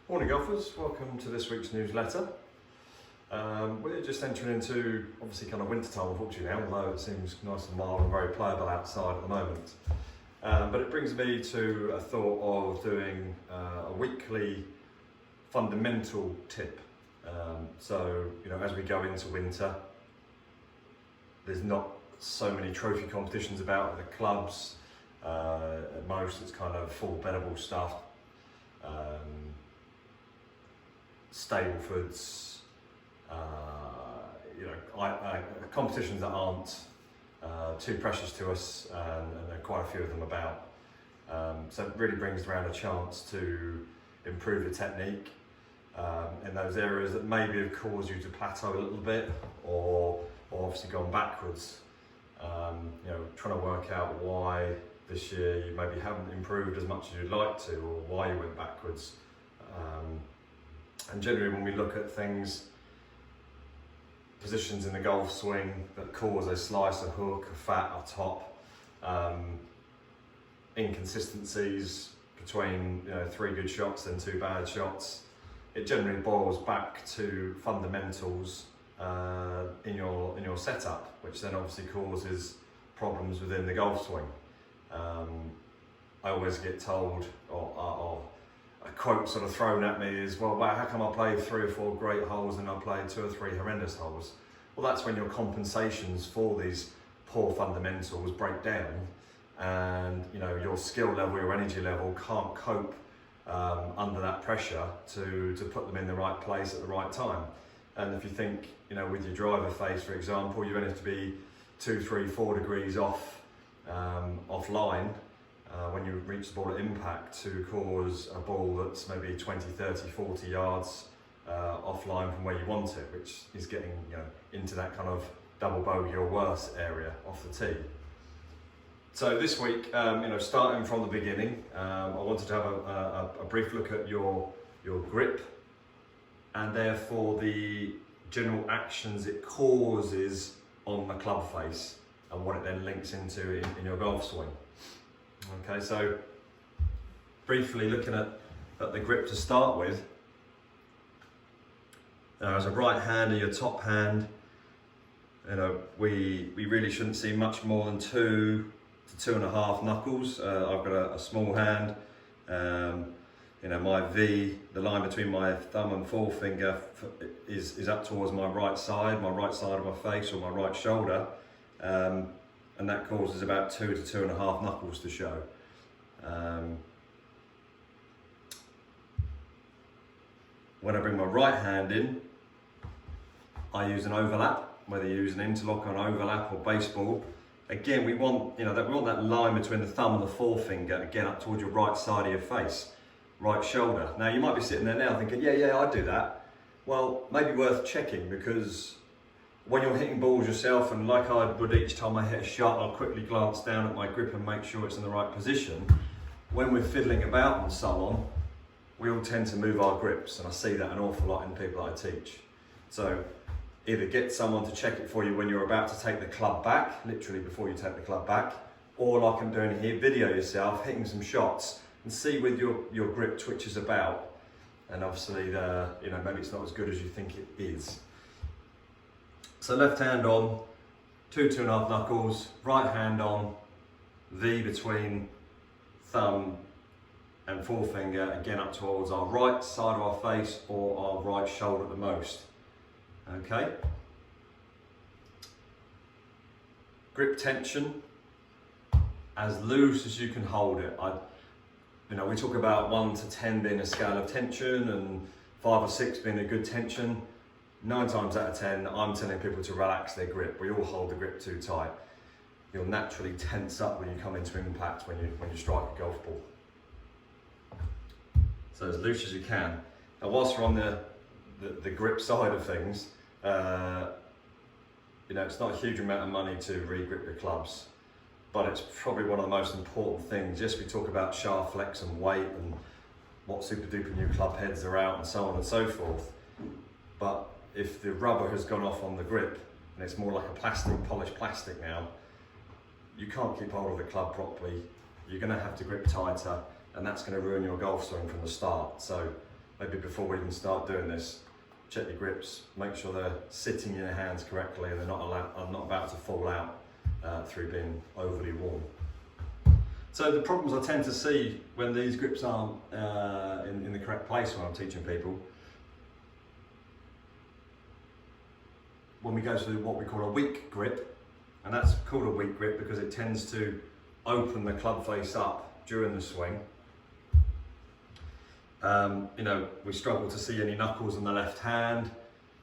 Morning golfers, welcome to this week's newsletter. We're just entering into obviously kind of winter time unfortunately now, although it seems nice and mild and very playable outside at the moment. But it brings me to a thought of doing a weekly fundamental tip. So, as we go into winter, there's not so many trophy competitions about at the clubs. At most it's kind of full bettable stuff. Stablefoods, competitions that aren't too precious to us, and there are quite a few of them about. So it really brings around a chance to improve the technique in those areas that maybe have caused you to plateau a little bit, or obviously gone backwards. Trying to work out why this year you maybe haven't improved as much as you'd like to, or why you went backwards. And generally when we look at things, positions in the golf swing that cause a slice, a hook, a fat, a top, inconsistencies between 3 good shots and 2 bad shots, it generally boils back to fundamentals in your setup, which then obviously causes problems within the golf swing. I always get told, or a quote sort of thrown at me is, well, how come I played 3 or 4 great holes and I played 2 or 3 horrendous holes? Well, that's when your compensations for these poor fundamentals break down, and your skill level, your energy level can't cope under that pressure to put them in the right place at the right time. And if you think, with your driver face, for example, you're going to be 2, 3, 4 degrees offline when you reach the ball at impact, to cause a ball that's maybe 20, 30, 40 yards offline from where you want it, which is getting into that kind of double bogey or worse area off the tee. So this week, starting from the beginning, I wanted to have a brief look at your grip, and therefore the general actions it causes on the club face, and what it then links into in your golf swing. Okay, so briefly looking at the grip to start with. As a right hander, your top hand, we really shouldn't see much more than 2 to 2.5 knuckles. I've got a small hand. My V, the line between my thumb and forefinger is up towards my right side of my face, or my right shoulder. And that causes about 2 to 2.5 knuckles to show. When I bring my right hand in, I use an overlap, whether you use an interlock, or an overlap, or baseball. Again, we want that line between the thumb and the forefinger, again up towards your right side of your face, right shoulder. Now you might be sitting there now thinking, yeah, I do that. Well, maybe worth checking, because when you're hitting balls yourself, and like I would each time I hit a shot, I'll quickly glance down at my grip and make sure it's in the right position. When we're fiddling about and so on, we all tend to move our grips, and I see that an awful lot in people that I teach. So either get someone to check it for you when you're about to take the club back, literally before you take the club back, or like I'm doing here, video yourself hitting some shots and see with your grip twitches about, and obviously maybe it's not as good as you think it is. So left hand on, 2 to 2.5 knuckles, right hand on, V between thumb and forefinger, again up towards our right side of our face, or our right shoulder at the most. Okay. Grip tension, as loose as you can hold it. We talk about 1 to 10 being a scale of tension, and 5 or 6 being a good tension. 9 times out of 10, I'm telling people to relax their grip. We all hold the grip too tight. You'll naturally tense up when you come into impact, when you strike a golf ball. So as loose as you can. Now, whilst we're on the grip side of things, it's not a huge amount of money to re-grip your clubs, but it's probably one of the most important things. Yes, we talk about shaft flex and weight and what super duper new club heads are out and so on and so forth, but if the rubber has gone off on the grip and it's more like a polished plastic now, you can't keep hold of the club properly. You're going to have to grip tighter, and that's going to ruin your golf swing from the start. So maybe before we even start doing this, check your grips, make sure they're sitting in your hands correctly and they're not about to fall out through being overly warm. So the problems I tend to see when these grips aren't in the correct place when I'm teaching people, when we go to what we call a weak grip, and that's called a weak grip because it tends to open the club face up during the swing. You know, we struggle to see any knuckles in the left hand,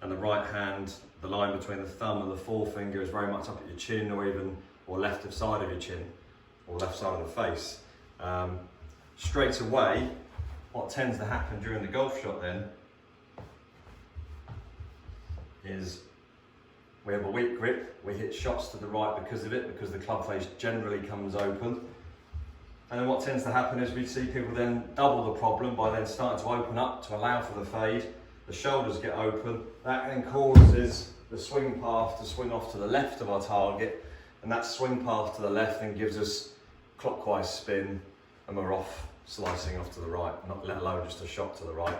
and the right hand, the line between the thumb and the forefinger is very much up at your chin, or left side of your chin, or left side of the face. Straight away, what tends to happen during the golf shot then is we have a weak grip, we hit shots to the right because of it, because the club face generally comes open. And then what tends to happen is we see people then double the problem by then starting to open up to allow for the fade. The shoulders get open. That then causes the swing path to swing off to the left of our target. And that swing path to the left then gives us clockwise spin, and we're off, slicing off to the right, not let alone just a shot to the right.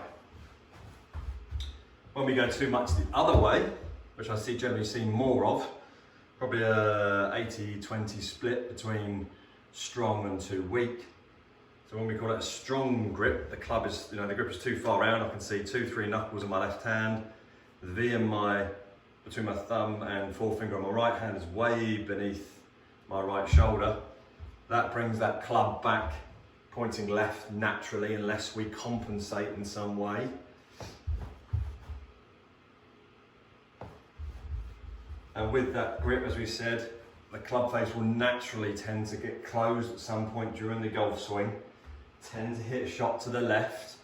When we go too much the other way, which I generally see more of, probably a 80-20 split between strong and too weak. So when we call it a strong grip, the club is, the grip is too far round. I can see 2-3 knuckles in my left hand. The V in between my thumb and forefinger on my right hand is way beneath my right shoulder. That brings that club back, pointing left naturally, unless we compensate in some way. And with that grip, as we said, the club face will naturally tend to get closed at some point during the golf swing, tend to hit a shot to the left.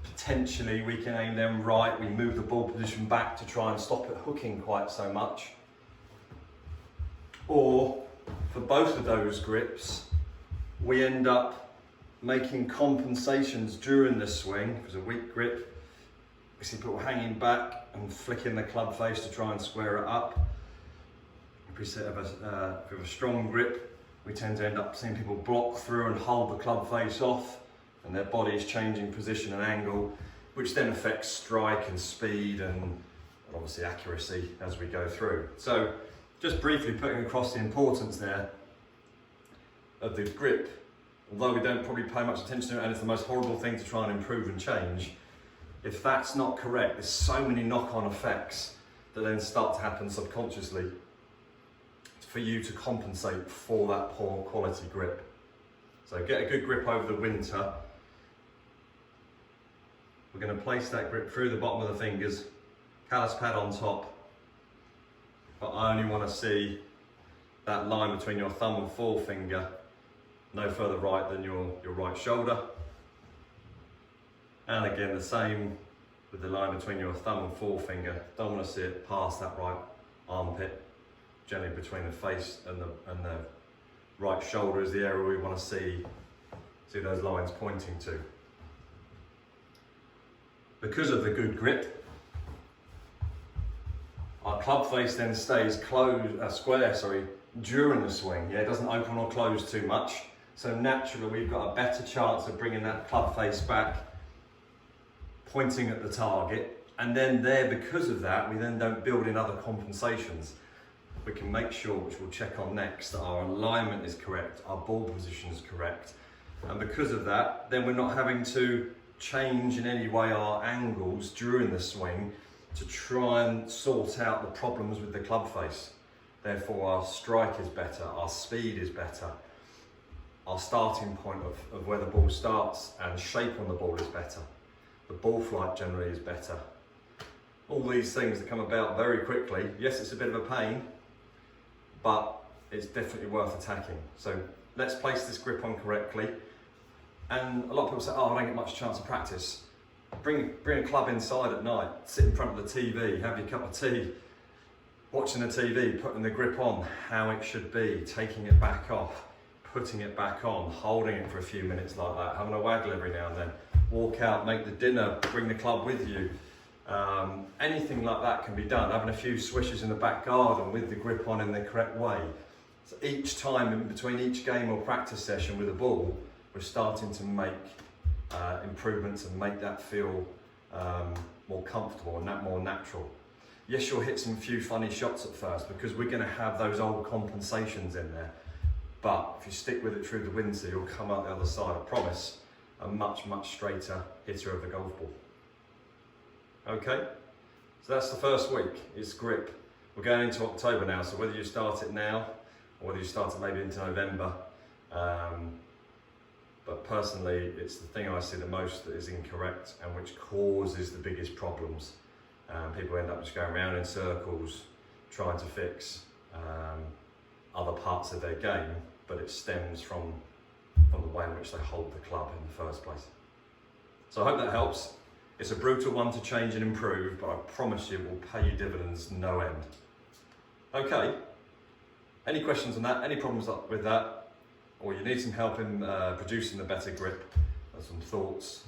Potentially we can aim them right, we move the ball position back to try and stop it hooking quite so much. Or for both of those grips, we end up making compensations during the swing. If it's a weak grip, we see people hanging back and flicking the club face to try and square it up. If we have a strong grip, we tend to end up seeing people block through and hold the club face off, and their body is changing position and angle, which then affects strike and speed and obviously accuracy as we go through. So just briefly putting across the importance there of the grip, although we don't probably pay much attention to it and it's the most horrible thing to try and improve and change, if that's not correct, there's so many knock-on effects that then start to happen subconsciously for you to compensate for that poor quality grip. So get a good grip over the winter. We're going to place that grip through the bottom of the fingers, callus pad on top, but I only want to see that line between your thumb and forefinger no further right than your right shoulder. And again, the same with the line between your thumb and forefinger. Don't want to see it past that right armpit. Generally between the face and the right shoulder is the area we want to see those lines pointing to. Because of the good grip, our club face then stays square during the swing. Yeah, it doesn't open or close too much. So naturally we've got a better chance of bringing that club face back, pointing at the target, and then because of that, we then don't build in other compensations. We can make sure, which we'll check on next, that our alignment is correct, our ball position is correct. And because of that, then we're not having to change in any way our angles during the swing to try and sort out the problems with the club face. Therefore, our strike is better, our speed is better, our starting point of where the ball starts and shape on the ball is better. The ball flight generally is better. All these things that come about very quickly. Yes, it's a bit of a pain, but it's definitely worth attacking. So let's place this grip on correctly. And a lot of people say, oh, I don't get much chance of practice. Bring a club inside at night, sit in front of the TV, have your cup of tea, watching the TV, putting the grip on how it should be, taking it back off, putting it back on, holding it for a few minutes like that, having a waggle every now and then, walk out, make the dinner, bring the club with you. Anything like that can be done. Having a few swishes in the back garden with the grip on in the correct way. So each time in between each game or practice session with a ball, we're starting to make improvements and make that feel more comfortable and more natural. Yes, you'll hit some few funny shots at first because we're going to have those old compensations in there. But if you stick with it through the winter, you'll come out the other side, I promise, a much, much straighter hitter of the golf ball. Okay, so that's the first week, it's grip. We're going into October now, so whether you start it now or whether you start it maybe into November, but personally, it's the thing I see the most that is incorrect and which causes the biggest problems. People end up just going around in circles trying to fix other parts of their game, but it stems from the way in which they hold the club in the first place. So I hope that helps. It's a brutal one to change and improve, but I promise you it will pay you dividends no end. Okay, any questions on that, any problems with that, or you need some help in producing the better grip or some thoughts,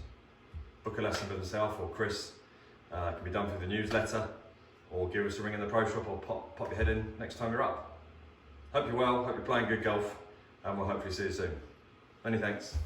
book a lesson with myself or Chris. It can be done through the newsletter, or give us a ring in the pro shop, or pop your head in next time you're up. Hope you're well, hope you're playing good golf, and we'll hopefully see you soon. Many thanks.